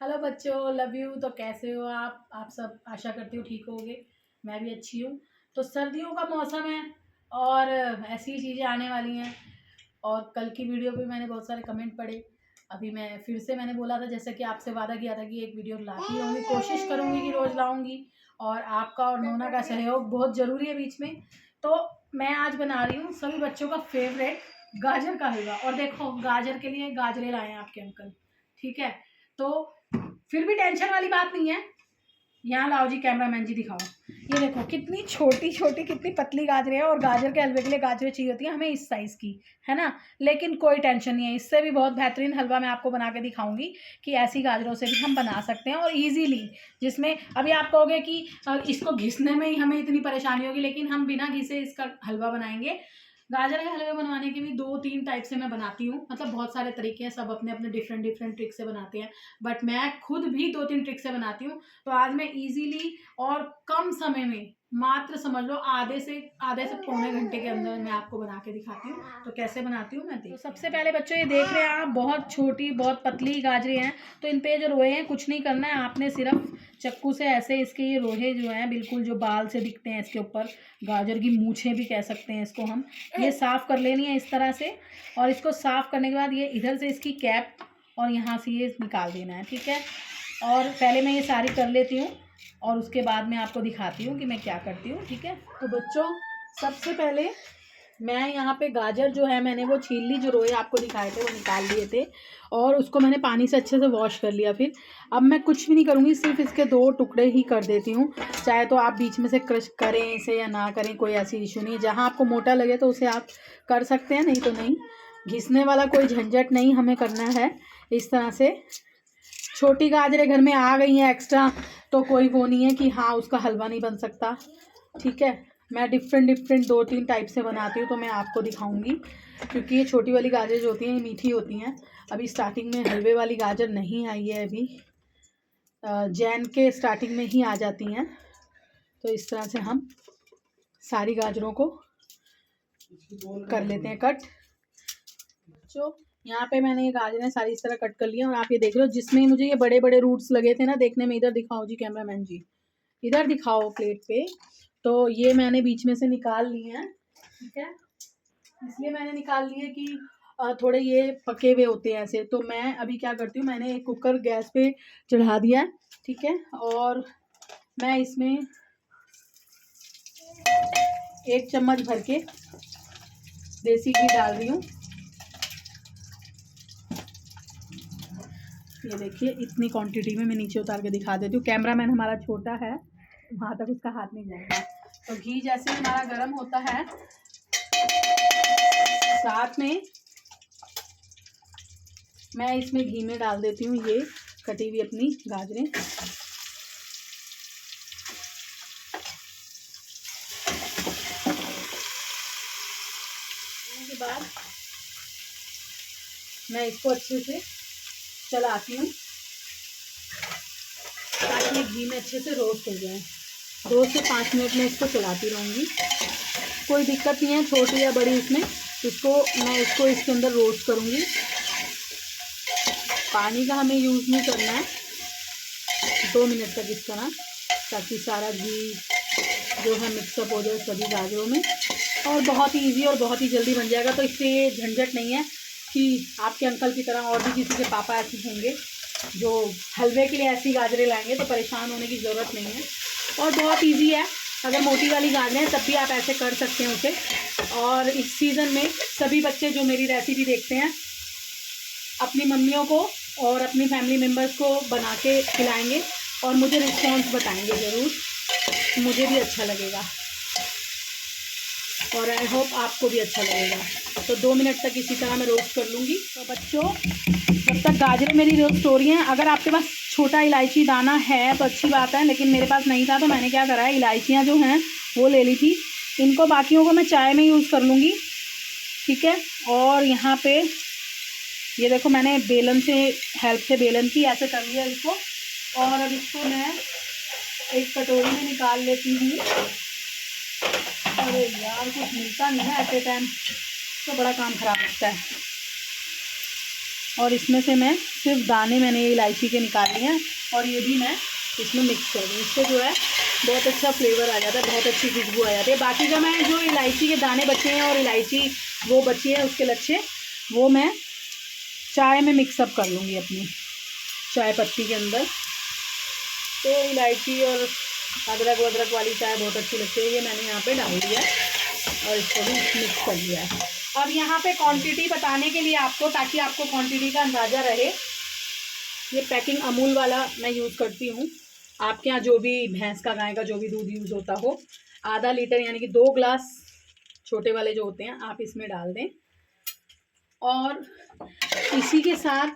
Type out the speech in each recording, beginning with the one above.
Hello बच्चों, love you. तो कैसे हो आप सब? आशा करती हूँ ठीक होगे। मैं भी अच्छी हूँ। तो सर्दियों का मौसम है और ऐसी चीज़ें आने वाली हैं। और कल की वीडियो पे मैंने बहुत सारे कमेंट पढ़े। अभी मैं फिर से मैंने बोला था, जैसे कि आपसे वादा किया था कि एक वीडियो लाती रहूँगी, कोशिश करूँगी कि रोज़ लाऊँगी। और आपका और नोना का सहयोग बहुत ज़रूरी है बीच में। तो मैं आज बना रही हूँ सभी बच्चों का फेवरेट गाजर का हलवा। और देखो, गाजर के लिए गाजरे लाए हैं आपके अंकल, ठीक है। तो फिर भी टेंशन वाली बात नहीं है। यहाँ लाओ जी, कैमरामैन जी दिखाओ। ये देखो कितनी छोटी छोटी कितनी पतली गाजरें हैं। और गाजर के हलवे के लिए गाजरें चाहिए होती हैं हमें इस साइज़ की, है ना। लेकिन कोई टेंशन नहीं है, इससे भी बहुत बेहतरीन हलवा मैं आपको बना के दिखाऊंगी कि ऐसी गाजरों से भी हम बना सकते हैं और इजीली। जिसमें अभी आप कहोगे कि इसको घिसने में ही हमें इतनी परेशानी होगी, लेकिन हम बिना घिसे इसका हलवा बनाएंगे। गाजर के हलवे बनवाने के भी 2-3 टाइप से मैं बनाती हूँ, मतलब बहुत सारे तरीके हैं, सब अपने अपने डिफरेंट डिफरेंट ट्रिक से बनाते हैं। बट मैं खुद भी 2-3 ट्रिक से बनाती हूँ। तो आज मैं इजीली और कम समय में, मात्र समझ लो आधे से पौने घंटे के अंदर मैं आपको बना के दिखाती हूँ। तो कैसे बनाती हूँ मैं देख। तो सबसे पहले बच्चों, ये देख रहे हैं आप, बहुत छोटी बहुत पतली गाजरें हैं। तो इन पे जो रोए हैं कुछ नहीं करना है आपने, सिर्फ चक्कू से ऐसे इसके ये रोहे जो हैं, बिल्कुल जो बाल से दिखते हैं इसके ऊपर, गाजर की मूछें भी कह सकते हैं इसको हम, ये साफ़ कर लेनी है इस तरह से। और इसको साफ़ करने के बाद ये इधर से इसकी कैप और यहाँ से ये निकाल देना है, ठीक है। और पहले मैं ये सारी कर लेती हूँ और उसके बाद मैं आपको दिखाती हूँ कि मैं क्या करती हूँ, ठीक है। तो बच्चों, सबसे पहले मैं यहाँ पे गाजर जो है मैंने वो छील ली, जो रोए आपको दिखाए थे वो निकाल लिए थे और उसको मैंने पानी से अच्छे से वॉश कर लिया। फिर अब मैं कुछ भी नहीं करूँगी, सिर्फ इसके 2 टुकड़े ही कर देती हूँ। चाहे तो आप बीच में से क्रश करें इसे या ना करें, कोई ऐसी इशू नहीं है। जहाँ आपको मोटा लगे तो उसे आप कर सकते हैं, नहीं तो नहीं। घिसने वाला कोई झंझट नहीं हमें करना है। इस तरह से छोटी गाजरें घर में आ गई हैं एक्स्ट्रा, तो कोई वो नहीं है कि हाँ उसका हलवा नहीं बन सकता, ठीक है। मैं डिफरेंट डिफरेंट 2-3 टाइप से बनाती हूँ, तो मैं आपको दिखाऊंगी। क्योंकि ये छोटी वाली गाजर जो होती हैं ये मीठी होती हैं। अभी स्टार्टिंग में हलवे वाली गाजर नहीं आई है, अभी जैन के स्टार्टिंग में ही आ जाती हैं। तो इस तरह से हम सारी गाजरों को कर लेते हैं कट। जो यहाँ पे मैंने ये गाजरें सारी इस तरह कट कर ली हैं। और आप ये देख रहे हो, जिसमें मुझे ये बड़े बड़े रूट्स लगे थे ना देखने में, इधर दिखाओ जी कैमरामैन जी, इधर दिखाओ प्लेट पे। तो ये मैंने बीच में से निकाल लिए हैं, ठीक है। इसलिए मैंने निकाल लिए कि थोड़े ये पके हुए होते हैं ऐसे। तो मैं अभी क्या करती हूँ, मैंने एक कुकर गैस पे चढ़ा दिया है, ठीक है। और मैं इसमें 1 चम्मच भर के देसी घी डाल रही हूँ। ये देखिए, इतनी क्वांटिटी में मैं नीचे उतार के दिखा देती हूँ। कैमरामैन हमारा छोटा है, वहाँ तक उसका हाथ नहीं जाएगा। तो घी जैसे हमारा गर्म होता है, साथ में मैं इसमें घी में डाल देती हूँ ये कटी हुई अपनी गाजरें। के बाद मैं इसको अच्छे से चलाती हूँ ताकि ये घी में अच्छे से रोस्ट हो जाए। 2 से 5 मिनट में इसको चलाती रहूँगी, कोई दिक्कत नहीं है छोटी या बड़ी इसमें। मैं इसको इसके अंदर रोस्ट करूँगी। पानी का हमें यूज़ नहीं करना है। 2 मिनट तक इस तरह, ताकि सारा घी जो है मिक्सअप हो जाए सभी गाजरों में। और बहुत ही ईजी और बहुत ही जल्दी बन जाएगा। तो इससे ये झंझट नहीं है कि आपके अंकल की तरह और भी किसी के पापा ऐसे होंगे जो हलवे के लिए ऐसी गाजरें लाएंगे, तो परेशान होने की ज़रूरत नहीं है। और बहुत इजी है, अगर मोटी वाली गाजरें हैं तब भी आप ऐसे कर सकते हैं उसे। और इस सीज़न में सभी बच्चे जो मेरी रेसिपी देखते हैं अपनी मम्मियों को और अपनी फैमिली मेम्बर्स को बना के खिलाएँगे और मुझे रिस्पॉन्स बताएँगे ज़रूर, मुझे भी अच्छा लगेगा और आई होप आपको भी अच्छा लगेगा। तो 2 मिनट तक इसी तरह मैं रोस्ट कर लूँगी। तो बच्चों, जब तक गाजरें मेरी रोस्ट हो रही हैं, अगर आपके पास छोटा इलायची दाना है तो अच्छी बात है, लेकिन मेरे पास नहीं था तो मैंने क्या करा है, इलायचियाँ जो हैं वो ले ली थी। इनको बाकियों को मैं चाय में यूज़ कर लूँगी, ठीक है। और यहाँ पे ये देखो, मैंने बेलन से हेल्प से बेलन की ऐसे कर लिया इसको। और अब इसको मैं एक कटोरी में निकाल लेती हूँ। अरे यार, कुछ मिलता नहीं है ऐसे टाइम, तो बड़ा काम खराब लगता है। और इसमें से मैं सिर्फ दाने मैंने ये इलायची के निकाल लिए हैं और ये भी मैं इसमें मिक्स कर दूँ। इससे जो है बहुत अच्छा फ्लेवर आ जाता है, बहुत अच्छी खुशबू आ जाती है। बाकी का मैं जो इलायची के दाने बचे हैं और इलायची वो बची है उसके लच्छे, वो मैं चाय में मिक्सअप कर लूँगी अपनी चाय पत्ती के अंदर। तो इलायची और अदरक वदरक वाली चाय बहुत अच्छी लगती है। ये मैंने यहाँ पे डाल दिया और इसको भी मिक्स कर दिया है। अब यहाँ पे क्वांटिटी बताने के लिए आपको, ताकि आपको क्वांटिटी का अंदाज़ा रहे, ये पैकिंग अमूल वाला मैं यूज़ करती हूँ। आपके यहाँ जो भी भैंस का गाय का जो भी दूध यूज़ होता हो, आधा लीटर यानी कि 2 ग्लास छोटे वाले जो होते हैं आप इसमें डाल दें। और इसी के साथ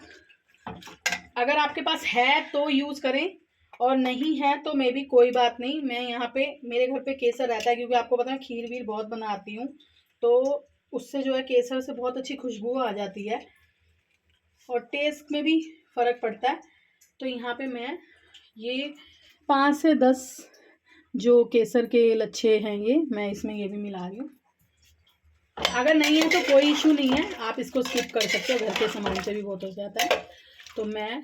अगर आपके पास है तो यूज़ करें और नहीं है तो मे भी कोई बात नहीं। मैं यहाँ पे मेरे घर पे केसर रहता है, क्योंकि आपको पता है खीर वीर बहुत बनाती हूँ, तो उससे जो है केसर से बहुत अच्छी खुशबू आ जाती है और टेस्ट में भी फ़र्क पड़ता है। तो यहाँ पे मैं ये 5 से 10 जो केसर के लच्छे हैं ये मैं इसमें ये भी मिला रही हूँ। अगर नहीं है तो कोई इशू नहीं है, आप इसको स्किप कर सकते हो, घर के सामान से भी बहुत हो जाता है। तो मैं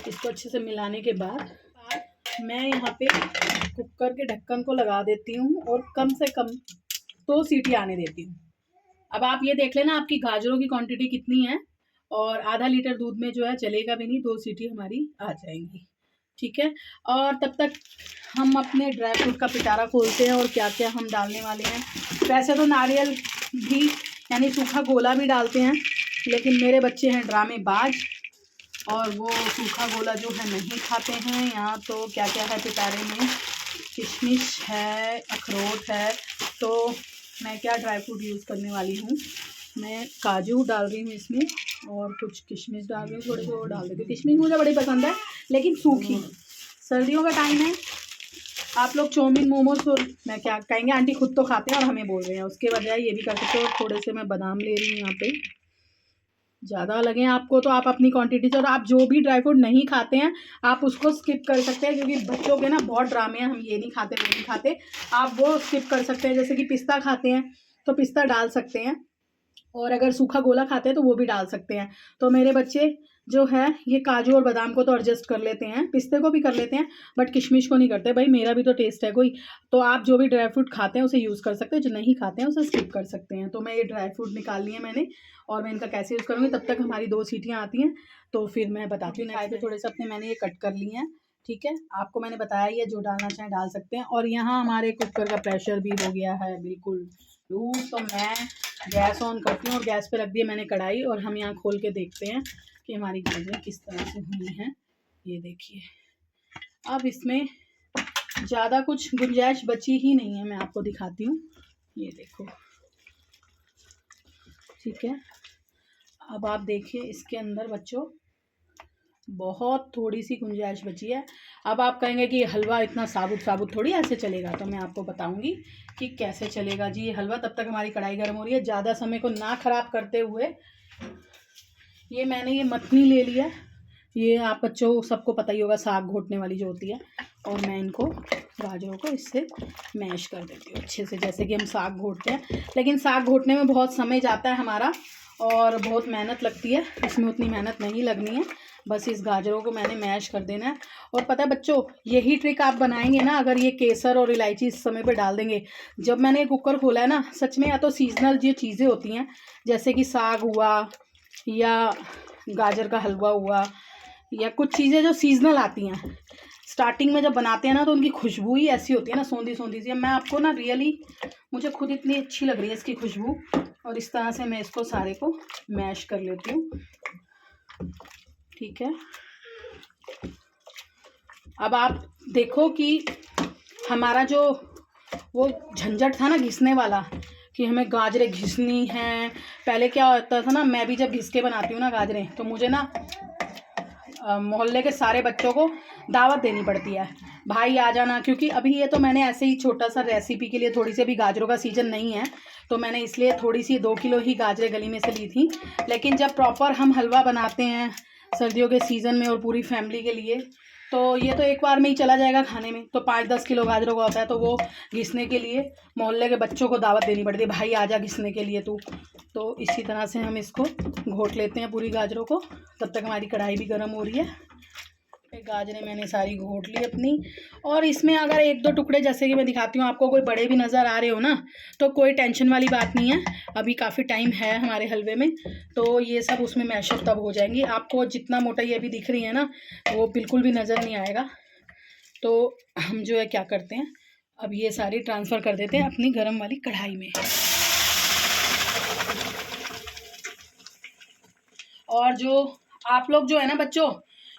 इसको अच्छे से मिलाने के बाद मैं यहाँ पे कुकर के ढक्कन को लगा देती हूँ और कम से कम 2 सीटी आने देती हूँ। अब आप ये देख लेना आपकी गाजरों की क्वांटिटी कितनी है, और आधा लीटर दूध में जो है चलेगा भी नहीं, 2 सीटी हमारी आ जाएंगी, ठीक है। और तब तक हम अपने ड्राई फ्रूट का पिटारा खोलते हैं और क्या क्या हम डालने वाले हैं। वैसे तो नारियल भी यानी सूखा गोला भी डालते हैं, लेकिन मेरे बच्चे हैं ड्रामेबाज और वो सूखा गोला जो है नहीं खाते हैं। यहाँ तो क्या क्या है पिटारे में, किशमिश है, अखरोट है। तो मैं क्या ड्राई फ्रूट यूज़ करने वाली हूँ, मैं काजू डाल रही हूँ इसमें और कुछ किशमिश डाल रही हूँ, थोड़े से और डाल देती हूँ। किशमिश मुझे बड़ी पसंद है लेकिन सूखी। सर्दियों का टाइम है, आप लोग चाउमीन मोमोज तो मैं क्या कहेंगे, आंटी खुद तो खाते हैं और हमें बोल रहे हैं, उसके बजाय ये भी कर सकते हो। थोड़े से मैं बादाम ले रही हूँ यहाँ पे, ज़्यादा लगे आपको तो आप अपनी क्वांटिटी से, और आप जो भी ड्राई फ्रूट नहीं खाते हैं आप उसको स्किप कर सकते हैं, क्योंकि बच्चों के ना बहुत ड्रामे हैं, हम ये नहीं खाते वो नहीं खाते, आप वो स्किप कर सकते हैं। जैसे कि पिस्ता खाते हैं तो पिस्ता डाल सकते हैं, और अगर सूखा गोला खाते हैं तो वो भी डाल सकते हैं। तो मेरे बच्चे जो है ये काजू और बादाम को तो एडजस्ट कर लेते हैं, पिस्ते को भी कर लेते हैं, बट किशमिश को नहीं करते। भाई मेरा भी तो टेस्ट है कोई, तो आप जो भी ड्राई फ्रूट खाते हैं उसे यूज़ कर सकते हैं, जो नहीं खाते हैं उसे स्किप कर सकते हैं। तो मैं ये ड्राई फ्रूट निकाल लिए मैंने और मैं इनका कैसे यूज़ करूँगी, तब तक हमारी 2 सीटियाँ आती हैं तो फिर मैं बताती हूँ। नेक्स्ट पे थोड़े से अपने मैंने ये कट कर लिए हैं, ठीक है। आपको मैंने बताया ये जो डालना चाहें डाल सकते हैं। और यहाँ हमारे कुकर का प्रेशर भी हो गया है बिल्कुल लूज, तो मैं गैस ऑन करती हूँ और गैस पे रख दिया मैंने कढ़ाई, और हम यहाँ खोल के देखते हैं कि हमारी गाजरें किस तरह से हुई हैं। ये देखिए, अब इसमें ज़्यादा कुछ गुंजाइश बची ही नहीं है, मैं आपको दिखाती हूँ, ये देखो, ठीक है। अब आप देखिए इसके अंदर बच्चों बहुत थोड़ी सी गुंजाइश बची है। अब आप कहेंगे कि हलवा इतना साबुत साबुत थोड़ी ऐसे चलेगा, तो मैं आपको बताऊंगी कि कैसे चलेगा जी ये हलवा। तब तक हमारी कढ़ाई गर्म हो रही है, ज़्यादा समय को ना ख़राब करते हुए ये मैंने ये मथनी ले लिया। ये आप बच्चों सबको पता ही होगा, साग घोटने वाली जो होती है, और मैं इनको गाजरों को इससे मैश कर देती हूँ अच्छे से, जैसे कि हम साग घोटते हैं। लेकिन साग घोटने में बहुत समय जाता है हमारा और बहुत मेहनत लगती है, इसमें उतनी मेहनत नहीं लगनी है, बस इस गाजरों को मैंने मैश कर देना है। और पता है बच्चों, यही ट्रिक आप बनाएंगे ना, अगर ये केसर और इलायची इस समय पे डाल देंगे। जब मैंने कुकर खोला है ना, सच में या तो सीजनल जो चीज़ें होती हैं जैसे कि साग हुआ या गाजर का हलवा हुआ या कुछ चीज़ें जो सीजनल आती हैं, स्टार्टिंग में जब बनाते हैं ना तो उनकी खुशबू ही ऐसी होती है ना, सौंधी सौंधी सी। मैं आपको ना रियली मुझे खुद इतनी अच्छी लग रही है इसकी खुशबू। और इस तरह से मैं इसको सारे को मैश कर लेती हूँ, ठीक है। अब आप देखो कि हमारा जो वो झंझट था ना घिसने वाला, कि हमें गाजरें घिसनी हैं। पहले क्या होता था ना, मैं भी जब घिस के बनाती हूँ ना गाजरें, तो मुझे ना मोहल्ले के सारे बच्चों को दावत देनी पड़ती है, भाई आ जाना। क्योंकि अभी ये तो मैंने ऐसे ही छोटा सा रेसिपी के लिए, थोड़ी सी, अभी गाजरों का सीज़न नहीं है तो मैंने इसलिए थोड़ी सी 2 किलो ही गाजरें गली में से ली थी। लेकिन जब प्रॉपर हम हलवा बनाते हैं सर्दियों के सीज़न में और पूरी फैमिली के लिए। तो ये तो एक बार में ही चला जाएगा खाने में। तो 5-10 किलो गाजरों का होता है, तो वो घिसने के लिए मोहल्ले के बच्चों को दावत देनी पड़ती है, भाई आजा घिसने के लिए तू। तो इसी तरह से हम इसको घोट लेते हैं पूरी गाजरों को। तब तक हमारी कढ़ाई भी गर्म हो रही है। गाजरें मैंने सारी घोट ली अपनी। और इसमें अगर 1-2 टुकड़े, जैसे कि मैं दिखाती हूँ आपको, कोई बड़े भी नज़र आ रहे हो ना, तो कोई टेंशन वाली बात नहीं है। अभी काफ़ी टाइम है हमारे हलवे में, तो ये सब उसमें मैशअप तब हो जाएंगी। आपको जितना मोटा ये अभी दिख रही है ना, वो बिल्कुल भी नज़र नहीं आएगा। तो हम जो है क्या करते हैं, अब ये सारी ट्रांसफ़र कर देते हैं अपनी गर्म वाली कढ़ाई में। और जो आप लोग जो है ना बच्चों,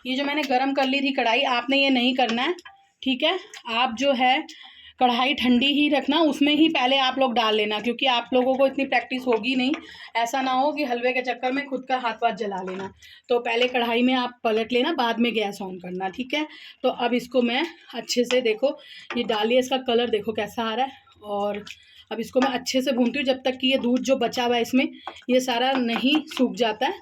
ये जो मैंने गरम कर ली थी कढ़ाई, आपने ये नहीं करना है, ठीक है। आप जो है कढ़ाई ठंडी ही रखना, उसमें ही पहले आप लोग डाल लेना, क्योंकि आप लोगों को इतनी प्रैक्टिस होगी नहीं। ऐसा ना हो कि हलवे के चक्कर में खुद का हाथ वाथ जला लेना। तो पहले कढ़ाई में आप पलट लेना, बाद में गैस ऑन करना, ठीक है। तो अब इसको मैं अच्छे से, देखो ये डालिए, इसका कलर देखो कैसा आ रहा है। और अब इसको मैं अच्छे से भूनती हूँ जब तक कि ये दूध जो बचा हुआ है इसमें, ये सारा नहीं सूख जाता है,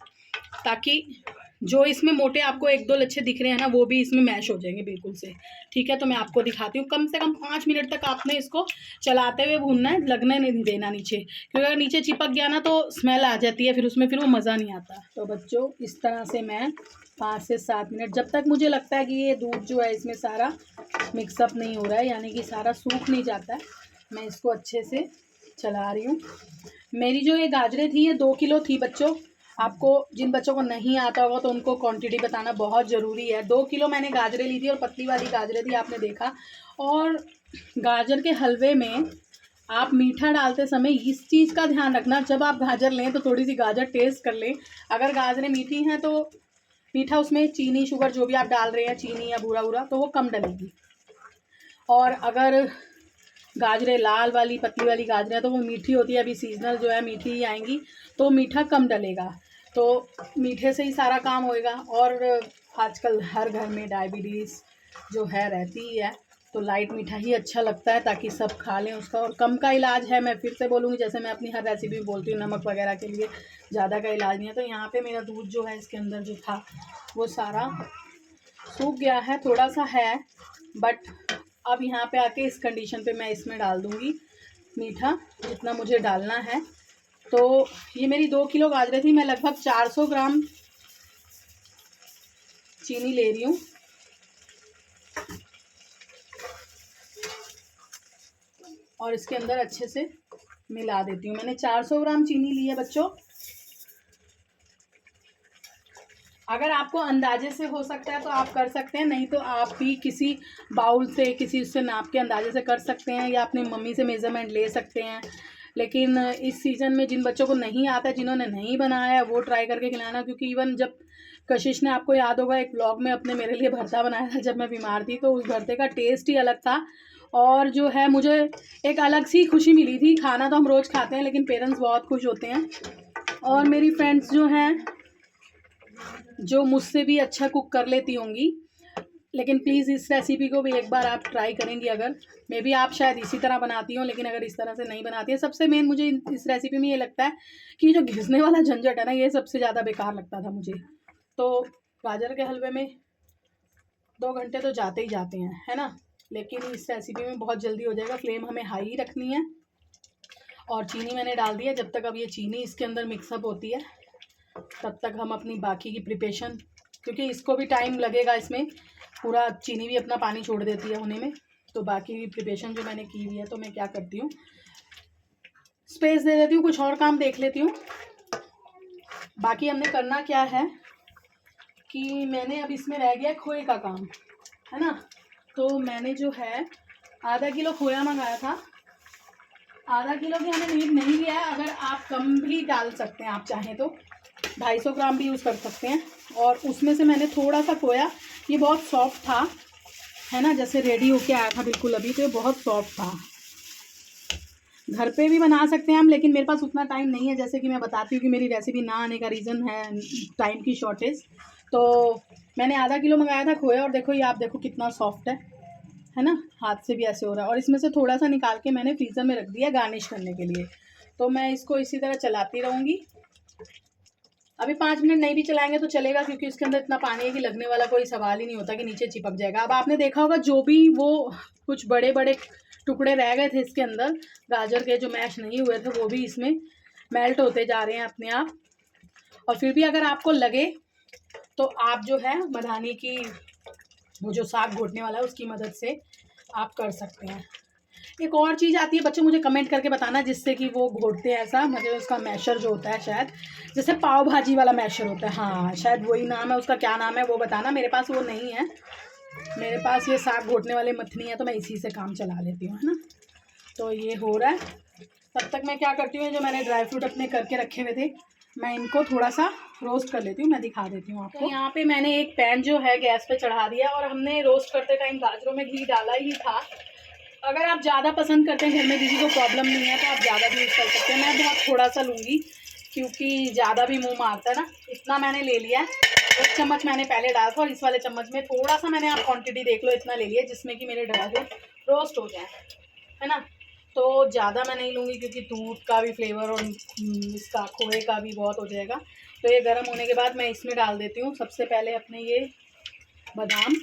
ताकि जो इसमें मोटे आपको 1-2 लच्छे दिख रहे हैं ना, वो भी इसमें मैश हो जाएंगे बिल्कुल से, ठीक है। तो मैं आपको दिखाती हूँ। कम से कम 5 मिनट तक आपने इसको चलाते हुए भूनना है, लगने नहीं देना नीचे, क्योंकि अगर नीचे चिपक गया ना तो स्मेल आ जाती है, फिर उसमें फिर वो मज़ा नहीं आता। तो बच्चों इस तरह से मैं 5 से 7 मिनट, जब तक मुझे लगता है कि ये दूध जो है इसमें सारा मिक्सअप नहीं हो रहा है, यानी कि सारा सूख नहीं जाता है, मैं इसको अच्छे से चला रही हूँ। मेरी जो ये गाजरें थी, ये 2 किलो थी बच्चों। आपको, जिन बच्चों को नहीं आता होगा तो उनको क्वांटिटी बताना बहुत ज़रूरी है। 2 किलो मैंने गाजरें ली थी, और पतली वाली गाजरें थी, आपने देखा। और गाजर के हलवे में आप मीठा डालते समय इस चीज़ का ध्यान रखना, जब आप गाजर लें तो थोड़ी सी गाजर टेस्ट कर लें। अगर गाजरें मीठी हैं तो मीठा, उसमें चीनी शुगर जो भी आप डाल रहे हैं, चीनी या बूरा बूरा, तो वो कम डलेगी। और अगर गाजरें लाल वाली पतली वाली गाजरें तो वो मीठी होती है, अभी सीजनल जो है मीठी ही आएंगी, तो मीठा कम डलेगा। तो मीठे से ही सारा काम होएगा। और आजकल हर घर में डायबिटीज़ जो है रहती ही है, तो लाइट मीठा ही अच्छा लगता है, ताकि सब खा लें उसका। और कम का इलाज है, मैं फिर से बोलूँगी, जैसे मैं अपनी हर रेसिपी में बोलती हूँ, नमक वगैरह के लिए ज़्यादा का इलाज नहीं है। तो यहाँ पे मेरा दूध जो है इसके अंदर जो था वो सारा सूख गया है, थोड़ा सा है, बट अब यहाँ पे आके इस कंडीशन पे मैं इसमें डाल दूँगी मीठा जितना मुझे डालना है। तो ये मेरी 2 किलो गाजरें थी, मैं लगभग 400 ग्राम चीनी ले रही हूँ। और इसके अंदर अच्छे से मिला देती हूँ। मैंने 400 ग्राम चीनी ली है बच्चों। अगर आपको अंदाजे से हो सकता है तो आप कर सकते हैं, नहीं तो आप भी किसी बाउल से, किसी उससे नाप के अंदाजे से कर सकते हैं, या अपनी मम्मी से मेज़रमेंट ले सकते हैं। लेकिन इस सीज़न में जिन बच्चों को नहीं आता है, जिन्होंने नहीं बनाया है, वो ट्राई करके खिलाना। क्योंकि इवन जब कशिश ने, आपको याद होगा, एक ब्लॉग में अपने मेरे लिए भरता बनाया था जब मैं बीमार थी, तो उस भरते का टेस्ट ही अलग था। और जो है मुझे एक अलग सी खुशी मिली थी। खाना तो हम रोज़ खाते हैं, लेकिन पेरेंट्स बहुत खुश होते हैं। और मेरी फ्रेंड्स जो हैं, जो मुझसे भी अच्छा कुक कर लेती होंगी, लेकिन प्लीज़ इस रेसिपी को भी एक बार आप ट्राई करेंगी। अगर मे बी आप शायद इसी तरह बनाती हो, लेकिन अगर इस तरह से नहीं बनाती है। सबसे मेन मुझे इस रेसिपी में ये लगता है कि जो घिसने वाला झंझट है ना, ये सबसे ज़्यादा बेकार लगता था मुझे। तो गाजर के हलवे में 2 घंटे तो जाते ही जाते हैं, है ना। लेकिन इस रेसिपी में बहुत जल्दी हो जाएगा। फ्लेम हमें हाई ही रखनी है। और चीनी मैंने डाल दी है। जब तक अब ये चीनी इसके अंदर मिक्सअप होती है, तब तक हम अपनी बाकी की प्रिपरेशन, क्योंकि इसको भी टाइम लगेगा, इसमें पूरा चीनी भी अपना पानी छोड़ देती है होने में। तो बाकी की प्रिपरेशन जो मैंने की हुई है, तो मैं क्या करती हूँ, स्पेस दे देती हूँ, कुछ और काम देख लेती हूँ। बाकी हमने करना क्या है कि मैंने अब इसमें रह गया खोए का काम, है ना। तो मैंने जो है आधा किलो खोया मंगाया था। आधा किलो की हमें नीड नहीं लिया है, अगर आप कम भी डाल सकते हैं, आप चाहें तो 250 ग्राम भी यूज़ कर सकते हैं। और उसमें से मैंने थोड़ा सा खोया, ये बहुत सॉफ्ट था, है ना, जैसे रेडी होके आया था बिल्कुल अभी, तो ये बहुत सॉफ्ट था। घर पे भी बना सकते हैं हम, लेकिन मेरे पास उतना टाइम नहीं है। जैसे कि मैं बताती हूँ कि मेरी रेसिपी ना आने का रीज़न है टाइम की शॉर्टेज। तो मैंने आधा किलो मंगाया था खोया, और देखो ये, आप देखो कितना सॉफ्ट है ना, हाथ से भी ऐसे हो रहा है। और इसमें से थोड़ा सा निकाल के मैंने फ्रीज़र में रख दिया गार्निश करने के लिए। तो मैं इसको इसी तरह चलाती रहूँगी। अभी 5 मिनट नहीं भी चलाएंगे तो चलेगा, क्योंकि उसके अंदर इतना पानी है कि लगने वाला कोई सवाल ही नहीं होता कि नीचे चिपक जाएगा। अब आपने देखा होगा जो भी वो कुछ बड़े बड़े टुकड़े रह गए थे इसके अंदर गाजर के, जो मैश नहीं हुए थे, वो भी इसमें मेल्ट होते जा रहे हैं अपने आप। और फिर भी अगर आपको लगे तो आप जो है मधानी की वो जो साग घोटने वाला है उसकी मदद से आप कर सकते हैं। एक और चीज़ आती है बच्चों, मुझे कमेंट करके बताना जिससे कि वो घोटते हैं ऐसा, मतलब उसका मैशर जो होता है, शायद जैसे पाव भाजी वाला मैशर होता है, हाँ शायद वही नाम है उसका, क्या नाम है वो बताना। मेरे पास वो नहीं है, मेरे पास ये साग घोटने वाले मथनी है, तो मैं इसी से काम चला लेती हूँ, है ना। तो ये हो रहा है, तब तक मैं क्या करती हूँ, जो मैंने ड्राई फ्रूट अपने करके रखे हुए थे मैं इनको थोड़ा सा रोस्ट कर लेती हूँ, मैं दिखा देती हूँ आपको। तो यहाँ पे मैंने एक पैन जो है गैस पे चढ़ा दिया, और हमने रोस्ट करते टाइम गाजरों में घी डाला ही था। अगर आप ज़्यादा पसंद करते हैं, घर में किसी को प्रॉब्लम नहीं है, तो आप ज़्यादा भी यूज़ कर सकते हैं। मैं बहुत थोड़ा सा लूँगी क्योंकि ज़्यादा भी मुँह मारता है ना, इतना मैंने ले लिया है। 1 चम्मच मैंने पहले डाला था, और इस वाले चम्मच में थोड़ा सा मैंने, आप क्वांटिटी देख लो, इतना ले लिया जिसमें कि मेरे ड्राई फ्रूट रोस्ट हो जाए, है ना। तो ज़्यादा मैं नहीं लूँगी क्योंकि दूध का भी फ्लेवर और इसका खोए का भी बहुत हो जाएगा। तो ये गर्म होने के बाद मैं इसमें डाल देती हूँ सबसे पहले अपने ये बादाम,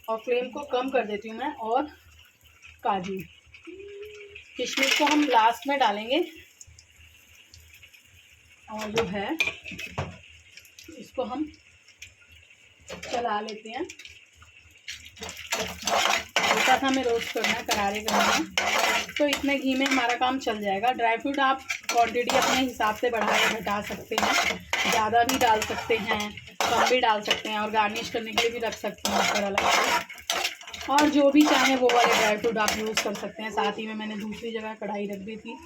और फ्लेम को कम कर देती हूँ मैं, और काजू। किशमिश को हम लास्ट में डालेंगे, और जो है इसको हम चला लेते हैं। हल्का सा हमें रोस्ट करना है, करारे करना है, तो इतने घी में हमारा काम चल जाएगा। ड्राई फ्रूट आप क्वांटिटी अपने हिसाब से बढ़ा या घटा सकते हैं, ज़्यादा भी डाल सकते हैं, कम भी डाल सकते हैं, और गार्निश करने के लिए भी रख सकते हैं ऊपर अलग से, और जो भी चाहें वो वाले ड्राई फ्रूट आप यूज़ कर सकते हैं। साथ ही में मैंने दूसरी जगह कढ़ाई रख दी थी,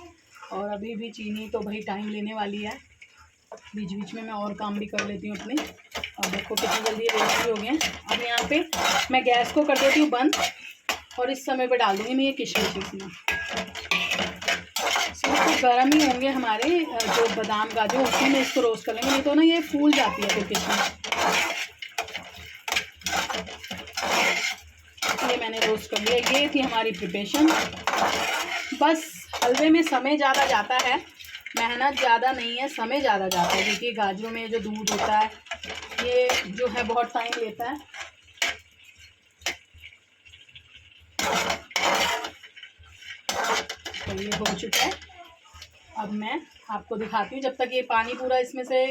और अभी भी चीनी तो भाई टाइम लेने वाली है, बीच बीच में मैं और काम भी कर लेती हूँ अपने। और देखो कितनी जल्दी रेडी हो गए हैं। अब यहाँ पे मैं गैस को कर देती हूँ बंद, और इस समय पे डाल दूँगी मैं ये किशमिश इसमें। तो गर्म ही होंगे हमारे जो बादाम काजू, उसी में इसको रोस्ट कर लेंगे, नहीं तो ना ये फूल जाती है फिर किशमिश। ये मैंने रोस्ट कर लिया। ये थी हमारी प्रिपरेशन। बस हलवे में समय ज़्यादा जाता है, मेहनत ज़्यादा नहीं है, समय ज़्यादा जाता है, क्योंकि गाजरों में जो दूध होता है ये जो है बहुत टाइम लेता है। तो ये हो चुका है। अब मैं आपको दिखाती हूँ, जब तक ये पानी पूरा इसमें से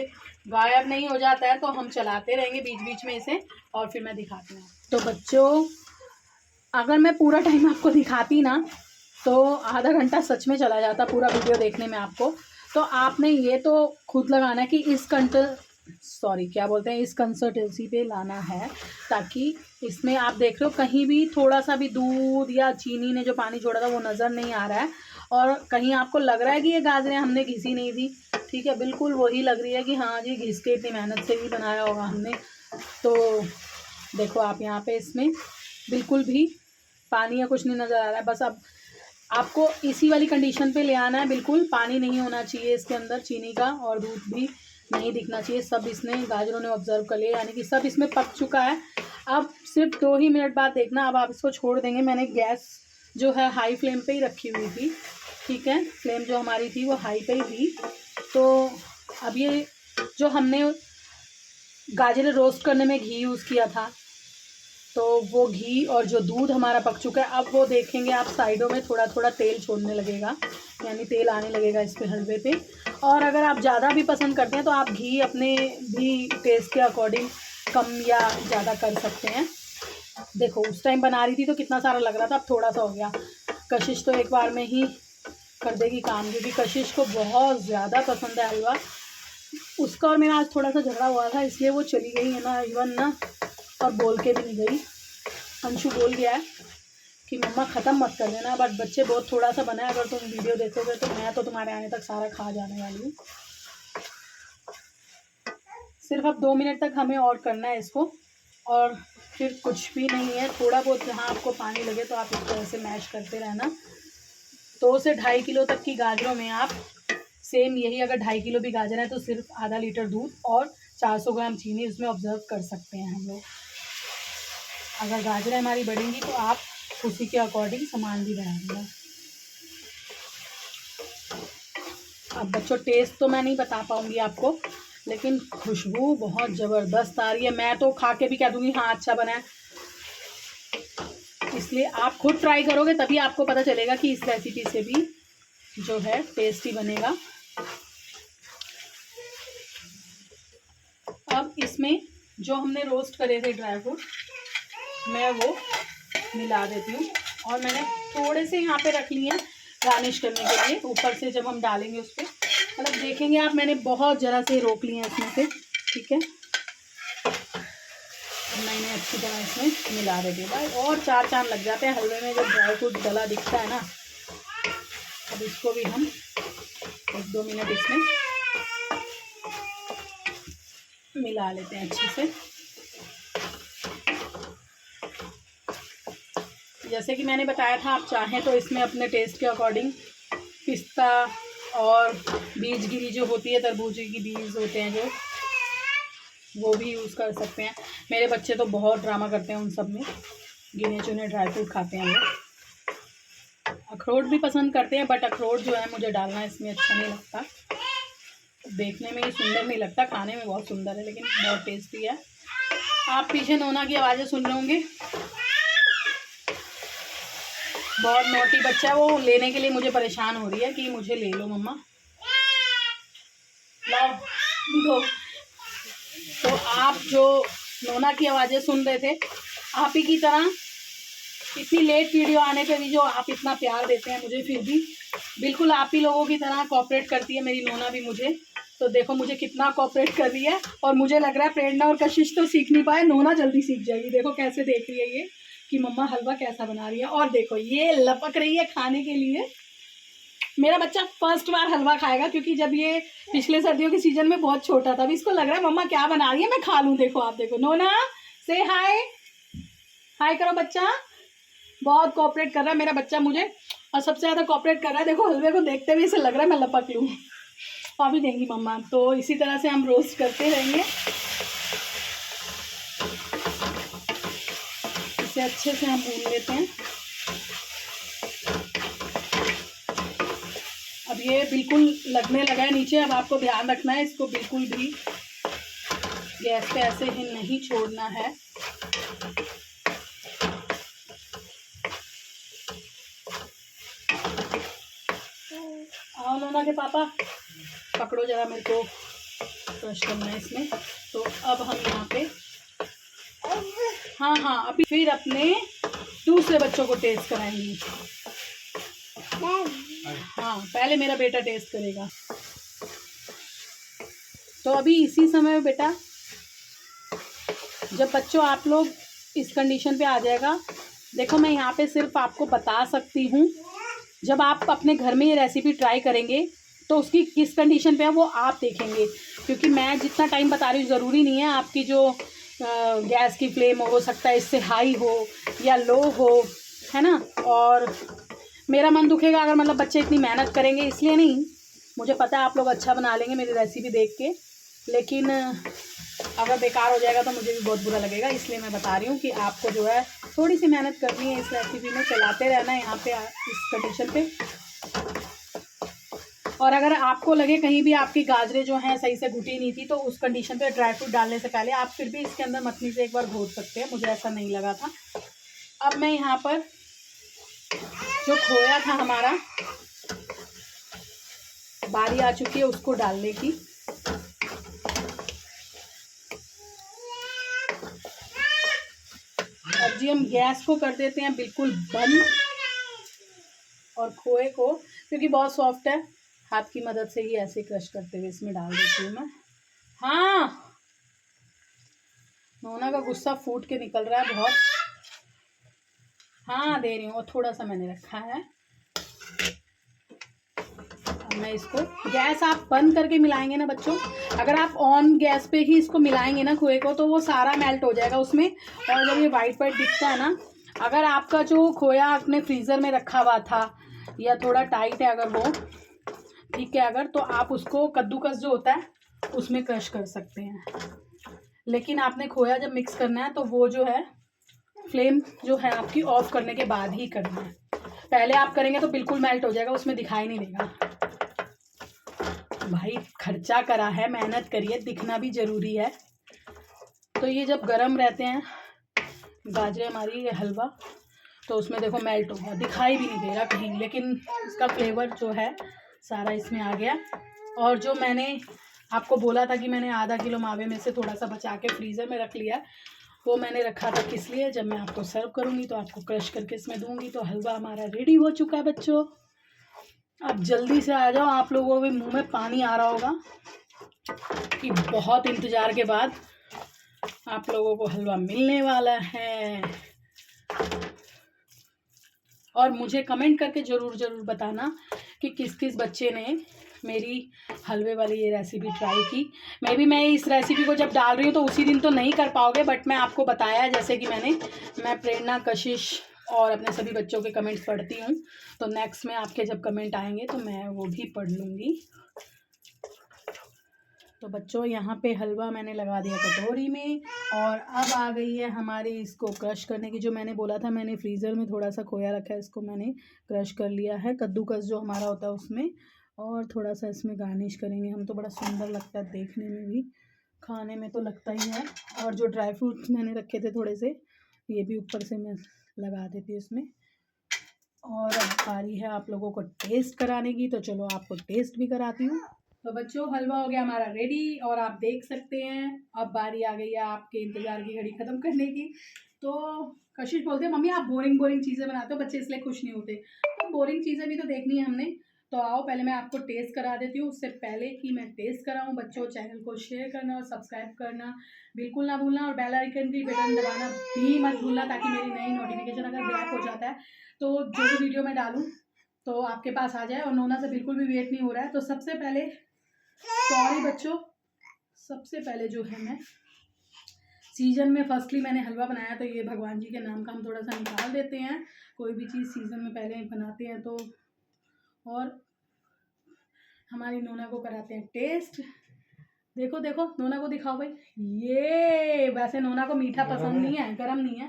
गायब नहीं हो जाता है तो हम चलाते रहेंगे बीच बीच में इसे, और फिर मैं दिखाती हूँ। तो बच्चों, अगर मैं पूरा टाइम आपको दिखाती ना तो आधा घंटा सच में चला जाता पूरा वीडियो देखने में आपको। तो आपने ये तो खुद लगाना है कि इस कंसिस्टेंसी पे लाना है, ताकि इसमें आप देख रहे हो कहीं भी थोड़ा सा भी दूध या चीनी ने जो पानी छोड़ा था वो नज़र नहीं आ रहा है, और कहीं आपको लग रहा है कि ये गाजरें हमने घिसी नहीं थी, ठीक है, बिल्कुल वही लग रही है कि हाँ जी घिस के इतनी मेहनत से भी बनाया होगा हमने। तो देखो आप यहाँ पे इसमें बिल्कुल भी पानी या कुछ नहीं नज़र आ रहा है। बस अब आपको इसी वाली कंडीशन पे ले आना है, बिल्कुल पानी नहीं होना चाहिए इसके अंदर, चीनी का और दूध भी नहीं दिखना चाहिए। सब इसने गाजरों ने ऑब्जर्व कर लिया, यानी कि सब इसमें पक चुका है। अब सिर्फ 2 ही मिनट बाद देखना, अब आप इसको छोड़ देंगे। मैंने गैस जो है हाई फ्लेम पे ही रखी हुई थी, ठीक है, फ्लेम जो हमारी थी वो हाई पे ही थी। तो अब ये जो हमने गाजरें रोस्ट करने में घी यूज़ किया था, तो वो घी और जो दूध हमारा पक चुका है। अब वो देखेंगे आप साइडों में थोड़ा थोड़ा तेल छोड़ने लगेगा, यानी तेल आने लगेगा इस पे हलवे पे। और अगर आप ज़्यादा भी पसंद करते हैं तो आप घी अपने भी टेस्ट के अकॉर्डिंग कम या ज़्यादा कर सकते हैं। देखो उस टाइम बना रही थी तो कितना सारा लग रहा था, अब थोड़ा सा हो गया। कशिश तो एक बार में ही कर देगी काम, क्योंकि कशिश को बहुत ज़्यादा पसंद है हलवा। उसका और मेरा आज थोड़ा सा झगड़ा हुआ था, इसलिए वो चली गई है ना इवन ना, और बोल के भी नहीं गई। अंशु बोल गया है कि मम्मा ख़त्म मत कर देना, बट बच्चे बहुत थोड़ा सा बना है, अगर तुम वीडियो देखोगे तो मैं तो तुम्हारे आने तक सारा खा जाने वाली हूँ। सिर्फ अब 2 मिनट तक हमें और करना है इसको, और फिर कुछ भी नहीं है। थोड़ा बहुत जहाँ आपको पानी लगे तो आप इस तरह से मैश करते रहना। 2 से 2.5 किलो तक की गाजरों में आप सेम यही, अगर 2.5 किलो भी गाजर है तो सिर्फ आधा लीटर दूध और 400 ग्राम चीनी उसमें ऑब्जर्व कर सकते हैं हम लोग। अगर गाजरें हमारी बढ़ेंगी तो आप उसी के अकॉर्डिंग सामान भी बढ़ा देना। अब बच्चों टेस्ट तो मैं नहीं बता पाऊँगी आपको, लेकिन खुशबू बहुत ज़बरदस्त आ रही है। मैं तो खा के भी कह दूँगी हाँ अच्छा बना है। इसलिए आप खुद ट्राई करोगे तभी आपको पता चलेगा कि इस रेसिपी से भी जो है टेस्टी बनेगा। अब इसमें जो हमने रोस्ट करे थे ड्राई फ्रूट मैं वो मिला देती हूँ, और मैंने थोड़े से यहाँ पे रख लिए हैं गार्निश करने के लिए, ऊपर से जब हम डालेंगे उस पर। मतलब देखेंगे आप, मैंने बहुत ज़रा से रोक लिए हैं इसमें से, ठीक है। मैंने अच्छी तरह इसमें मिला देती हूँ भाई, और 4 चांद लग जाते हैं हलवे में जब ड्राई फ्रूट डला दिखता है ना। अब इसको भी हम 1-2 मिनट इसमें मिला लेते हैं अच्छे से। जैसे कि मैंने बताया था, आप चाहें तो इसमें अपने टेस्ट के अकॉर्डिंग पिस्ता और बीजगिरी जो होती है, तरबूजे की बीज होते हैं जो, वो भी यूज़ कर सकते हैं। मेरे बच्चे तो बहुत ड्रामा करते हैं उन सब में, गिने चुने ड्राई फ्रूट खाते हैं वो। अखरोट भी पसंद करते हैं, बट अखरोट जो है मुझे डालना इसमें अच्छा नहीं लगता। देखने में ही सुंदर नहीं लगता, खाने में बहुत सुंदर है लेकिन बहुत टेस्टी है। आप पीछे नोना की आवाज़ें सुन रहे होंगे, बहुत नोटी बच्चा है, वो लेने के लिए मुझे परेशान हो रही है कि मुझे ले लो मम्मा, लाओ दो। तो आप जो नोना की आवाज़ें सुन रहे थे, आप ही की तरह इतनी लेट वीडियो आने पे भी जो आप इतना प्यार देते हैं मुझे, फिर भी बिल्कुल आप ही लोगों की तरह कोऑपरेट करती है मेरी नोना भी मुझे। तो देखो मुझे कितना कोऑपरेट कर रही है, और मुझे लग रहा है प्रेरणा और कशिश तो सीख नहीं पाए, नोना जल्दी सीख जाएगी। देखो कैसे देख रही है ये कि मम्मा हलवा कैसा बना रही है, और देखो ये लपक रही है खाने के लिए। मेरा बच्चा फर्स्ट बार हलवा खाएगा, क्योंकि जब ये पिछले सर्दियों के सीजन में बहुत छोटा था, अभी इसको लग रहा है मम्मा क्या बना रही है, मैं खा लूँ। देखो आप देखो, नोना से हाय, हाय करो बच्चा। बहुत कोऑपरेट कर रहा है मेरा बच्चा मुझे, और सबसे ज़्यादा कोऑपरेट कर रहा है। देखो हलवे को देखते हुए इसे लग रहा है मैं लपक लूँ, अभी देंगी मम्मा। तो इसी तरह से हम रोस्ट करते रहेंगे, इसे अच्छे से हम भून लेते हैं। अब ये बिल्कुल लगने लगा है नीचे, अब आपको ध्यान रखना है, इसको बिल्कुल भी गैस पे ऐसे ही नहीं छोड़ना है। आओ नोना के पापा, पकड़ो जरा, मेरे को क्रश करना है इसमें। तो अब हम यहाँ पे हाँ अभी फिर अपने दूसरे बच्चों को टेस्ट कराएंगी। हाँ पहले मेरा बेटा टेस्ट करेगा। तो अभी इसी समय में बेटा, जब बच्चों आप लोग इस कंडीशन पे आ जाएगा, देखो मैं यहाँ पे सिर्फ आपको बता सकती हूँ, जब आप अपने घर में ये रेसिपी ट्राई करेंगे तो उसकी किस कंडीशन पे है वो आप देखेंगे। क्योंकि मैं जितना टाइम बता रही हूँ ज़रूरी नहीं है आपकी जो गैस की फ्लेम हो सकता है इससे हाई हो या लो हो, है ना। और मेरा मन दुखेगा अगर मतलब बच्चे इतनी मेहनत करेंगे, इसलिए नहीं, मुझे पता है आप लोग अच्छा बना लेंगे मेरी रेसिपी देख के, लेकिन अगर बेकार हो जाएगा तो मुझे भी बहुत बुरा लगेगा। इसलिए मैं बता रही हूँ कि आपको जो है थोड़ी सी मेहनत करनी है इस रेसिपी में, चलाते रहना है यहाँ पे इस कंडीशन पे। और अगर आपको लगे कहीं भी आपकी गाजरें जो हैं सही से घुटी नहीं थी, तो उस कंडीशन पे ड्राई फ्रूट डालने से पहले आप फिर भी इसके अंदर मथनी से एक बार घोट सकते हैं, मुझे ऐसा नहीं लगा था। अब मैं यहाँ पर जो खोया था हमारा, बारी आ चुकी है उसको डालने की। अब जी हम गैस को कर देते हैं बिल्कुल बंद, और खोए को क्योंकि बहुत सॉफ्ट है, हाथ की मदद से ही ऐसे क्रश करते हुए इसमें डाल देती हूँ मैं। हाँ नोना का गुस्सा फूट के निकल रहा है बहुत। हाँ दे रही हूँ, और थोड़ा सा मैंने रखा है। अब मैं इसको, गैस आप बंद करके मिलाएंगे ना बच्चों, अगर आप ऑन गैस पे ही इसको मिलाएंगे ना खोए को, तो वो सारा मेल्ट हो जाएगा उसमें। और जब ये वाइट वाइट दिखता है ना, अगर आपका जो खोया आपने फ्रीज़र में रखा हुआ था या थोड़ा टाइट है अगर वो, ठीक है, अगर तो आप उसको कद्दूकस जो होता है उसमें क्रश कर सकते हैं। लेकिन आपने खोया जब मिक्स करना है तो वो जो है फ्लेम जो है आपकी ऑफ करने के बाद ही करना है। पहले आप करेंगे तो बिल्कुल मेल्ट हो जाएगा, उसमें दिखाई नहीं देगा। भाई खर्चा करा है, मेहनत करी है, दिखना भी ज़रूरी है। तो ये जब गरम रहते हैं गाजरें हमारी, ये हलवा, तो उसमें देखो मेल्ट होगा, दिखाई भी नहीं दे रहा कहीं, लेकिन इसका फ्लेवर जो है सारा इसमें आ गया। और जो मैंने आपको बोला था कि मैंने आधा किलो मावे में से थोड़ा सा बचा के फ्रीज़र में रख लिया, वो मैंने रखा था किस लिए, जब मैं आपको सर्व करूँगी तो आपको क्रश करके इसमें दूँगी। तो हलवा हमारा रेडी हो चुका है बच्चों। अब जल्दी से आ जाओ, आप लोगों के मुंह में पानी आ रहा होगा कि बहुत इंतज़ार के बाद आप लोगों को हलवा मिलने वाला है। और मुझे कमेंट करके ज़रूर बताना कि किस किस बच्चे ने मेरी हलवे वाली ये रेसिपी ट्राई की। मैं इस रेसिपी को जब डाल रही हूँ तो उसी दिन तो नहीं कर पाओगे, बट मैं आपको बताया जैसे कि मैं प्रेरणा, कशिश और अपने सभी बच्चों के कमेंट्स पढ़ती हूँ, तो नेक्स्ट में आपके जब कमेंट आएंगे तो मैं वो भी पढ़ लूँगी। तो बच्चों यहाँ पे हलवा मैंने लगा दिया कटोरी में, और अब आ गई है हमारी इसको क्रश करने की। जो मैंने बोला था, मैंने फ्रीज़र में थोड़ा सा खोया रखा है, इसको मैंने क्रश कर लिया है, कद्दूकस जो हमारा होता है उसमें। और थोड़ा सा इसमें गार्निश करेंगे हम, तो बड़ा सुंदर लगता है देखने में भी, खाने में तो लगता ही है। और जो ड्राई फ्रूट्स मैंने रखे थे थोड़े से, ये भी ऊपर से मैं लगा देती हूँ इसमें। और अब बारी है आप लोगों को टेस्ट कराने की, तो चलो आपको टेस्ट भी कराती हूँ। तो बच्चों हलवा हो गया हमारा रेडी, और आप देख सकते हैं अब बारी आ गई है आपके इंतज़ार की घड़ी ख़त्म करने की। तो कशिश बोलते हैं मम्मी आप बोरिंग चीज़ें बनाते हो, बच्चे इसलिए खुश नहीं होते। तो बोरिंग चीज़ें भी तो देखनी है हमने। तो आओ पहले मैं आपको टेस्ट करा देती हूँ। उससे पहले कि मैं टेस्ट कराऊँ, बच्चों चैनल को शेयर करना और सब्सक्राइब करना बिल्कुल ना भूलना, और बेल आइकन की बटन दबाना भी मत भूलना, ताकि मेरी नई नोटिफिकेशन अगर ब्लैक हो जाता है तो जो भी वीडियो मैं डालूँ तो आपके पास आ जाए। और नोना से बिल्कुल भी वेट नहीं हो रहा है। तो सबसे पहले सॉरी बच्चों, सबसे पहले जो है मैं सीजन में फर्स्टली मैंने हलवा बनाया, तो ये भगवान जी के नाम का हम थोड़ा सा निकाल देते हैं। कोई भी चीज़ सीजन में पहले बनाते हैं तो। और हमारी नोना को कराते हैं टेस्ट। देखो देखो नोना को दिखाओ भाई। ये वैसे नोना को मीठा पसंद नहीं है, गरम नहीं है।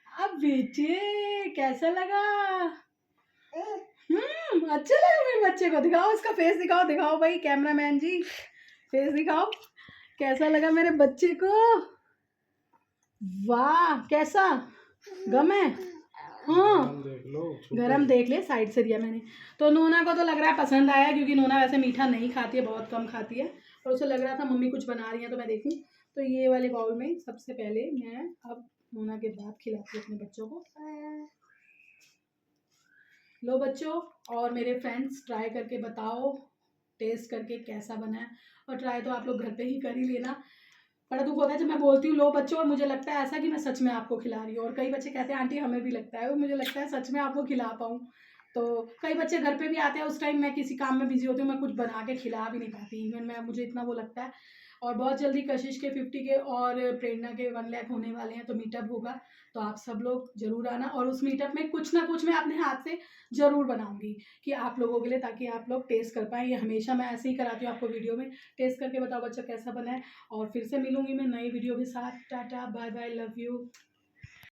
अब बेटे कैसा लगा? अच्छा लगा मेरे बच्चे को? दिखाओ इसका फेस, दिखाओ भाई, कैमरामैन जी फेस दिखाओ, कैसा लगा मेरे बच्चे को? वाह कैसा गम है? हाँ गरम देख ले, साइड से दिया मैंने। तो नोना को तो लग रहा है पसंद आया, क्योंकि नोना वैसे मीठा नहीं खाती है, बहुत कम खाती है। और उसे लग रहा था मम्मी कुछ बना रही है तो मैं देखूं। तो ये वाले बाउल में सबसे पहले मैं अब नोना के बाद खिलाती हूँ अपने बच्चों को। लो बच्चों और मेरे फ्रेंड्स, ट्राई करके बताओ टेस्ट करके कैसा बना है। और ट्राई तो आप लोग घर पे ही कर ही लेना। बड़ा दुख होता है जब मैं बोलती हूँ लो बच्चों, और मुझे लगता है ऐसा कि मैं सच में आपको खिला रही हूँ। और कई बच्चे कहते हैं आंटी हमें भी लगता है, और मुझे लगता है सच में आपको खिला पाऊँ। तो कई बच्चे घर पे भी आते हैं, उस टाइम मैं किसी काम में बिजी होती हूँ, मैं कुछ बना के खिला भी नहीं पाती। इवन मुझे इतना वो लगता है। और बहुत जल्दी कशिश के 50 के और प्रेरणा के 1 लाख होने वाले हैं, तो मीटअप होगा, तो आप सब लोग जरूर आना। और उस मीटअप में कुछ ना कुछ मैं अपने हाथ से ज़रूर बनाऊंगी कि आप लोगों के लिए, ताकि आप लोग टेस्ट कर पाएँ। ये हमेशा मैं ऐसे ही कराती हूँ आपको वीडियो में। टेस्ट करके बताओ बच्चा कैसा बना है। और फिर से मिलूंगी मैं नई वीडियो के साथ। Tata bye bye, love you.